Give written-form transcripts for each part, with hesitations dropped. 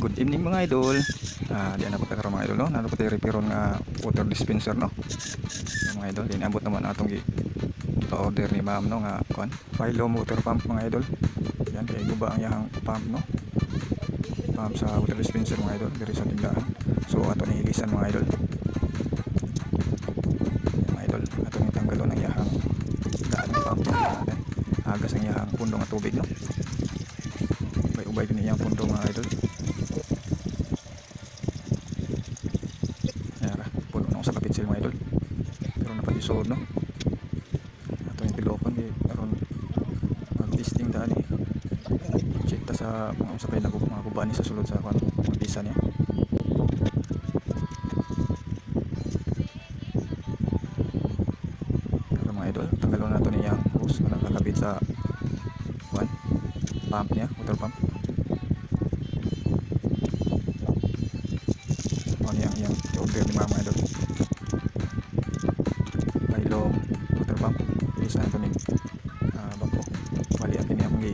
Good evening mga idol. Diyan na po tayo mga idol no. Nano po tayo repair nga water dispenser no. Mga idol, inabot naman atong pa-order ni ma'am no nga kuan. Phylum water pump mga idol. Yan kay guba ang yahang pump no. Pump sa water dispenser mga idol diri sa tindahan. So ato ni ilisan mga idol. Yan, mga idol, ato ni tanggalon ang yahang daan ng pump. Agas ang yahang pundo nga tubig no. Ubay din iyang pundo mga idol. Yara, puno na ako sa kapitsil mga idol. Pero napatisod no. Ato yung pilokon eh. Karon mag-testing daan eh. Check ta sa mga usapay na mga kubaan sa sulod sa mag-isa niya. Pero mga idol, tanggalon na ito niyang hose na nakakabit sa pump niya, water pump. Yang order ni mama idol. Phylum water pump. Isa na ito ni bago. Bali atin niya kung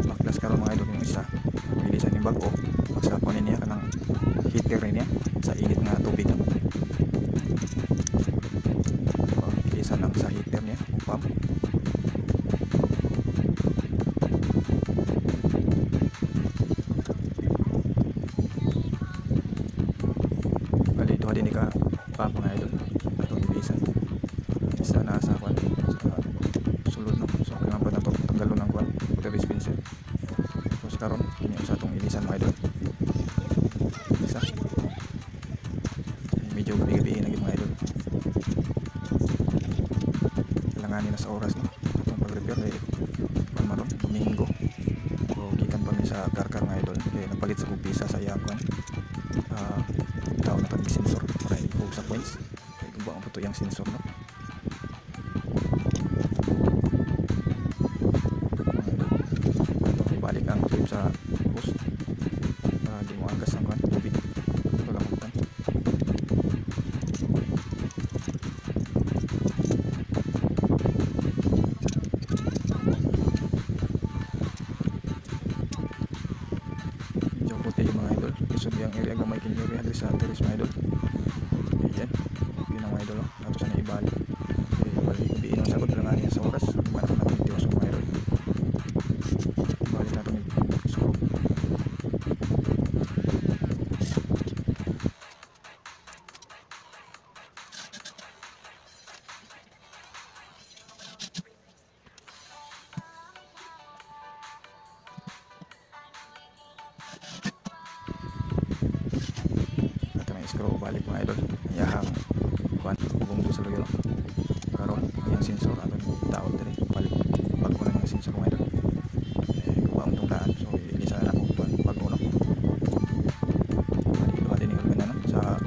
baklas karon mga idol yung isa. Ilisan ni bago. Magsaponin niya kanang heater niya sa init nga tubig. Ilisan lang sa heater niya, pump. Ito din ka pump mga idol. Itong ilisan. Isa na sa kwan sa sulod no. So kailangan pa na ito tanggalon ng kwan water dispenser. So karon ini sa itong ilisan mga idol. Isa. Medyo gabi-gabi na mga idol. Kailanganin na sa oras no. Itong pag-repair ay maron Domingo. So gikan pa mi sa karkar mga idol. Kaya napalit sa kupisa sa iyang kwan. Tao na pag sensor para i-go sa points kaya guba ang puto yung sensor no. Ito ibalik ang tape sa hose para di mo agas ang tubig. Ito lang utan. Medyo puti yung mga idol. Isod yung area gamay kin area dito sa terrace mga idol. Ayan. Yun ang mga idol. Ato sana ibalik. Ibalik. Ibiin ang sagot lang niya sa oras. Imanap na natin itiwas mga idol. Ibalik natin yung screw. Screw balik mga idol. Yahang kuan bugong sa luyo. Karon ang sensor aton taon diri balik bago na yung sensor mga idol. Kuha mo tong daan so ilisa na ko kuan bago na. Balik din yung ganun no sa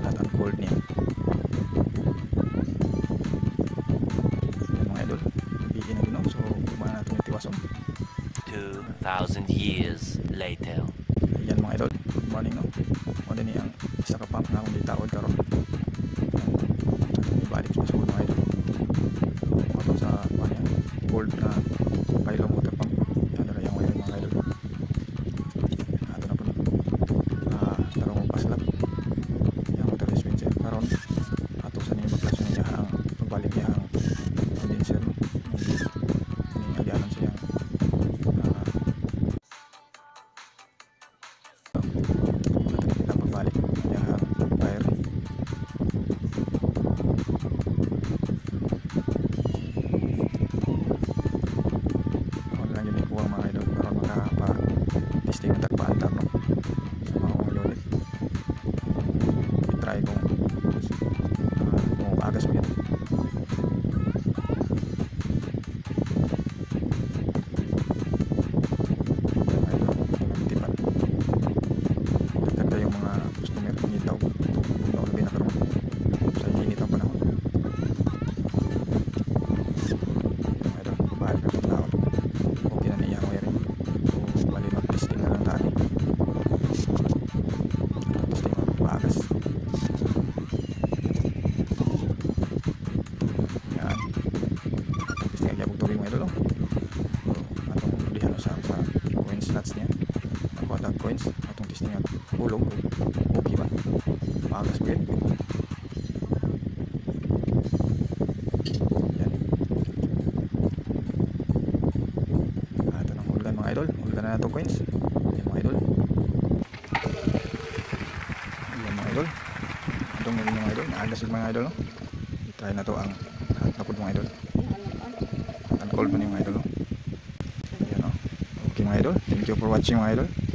hot and cold niya. Yan mga idol. Bigyan na gino so kumana natin itiwason. 2,000 years later. Yan mga idol. Good morning no. Ano ni ang isa ka pump na akong ditaod karon. Ibalik sa sulod mga idol. Ito sa kanya gold na Phylum water pump. Yan na yung wiring mga idol. Ato na po ni tarong paslap. Yung water dispenser karon. Ato sa niyo baklas niya ang pagbalik niya ang condenser. Ini agyanan siya balik yang air lagi ni kuha mga idol para makapa-testing ang tagpaandar no sa mga unit. I-try kung agas mo yan. Yung mga customer nitaw puno labi na karon sa init ang panahon. Mayroon bahal na tao okay na niya wiring so bali mag-testing na lang tani. coins atong testing at ulog okay ba maagas ba yun yan ato nang hulgan mga idol hulgan na nato coins yan mga idol yan mga idol itong mga idol maagas yung mga idol no? I-try na to ang hot na food mga idol hot and cold pa ni mga idol no? Yan, no? Okay mga idol, thank you for watching mga idol.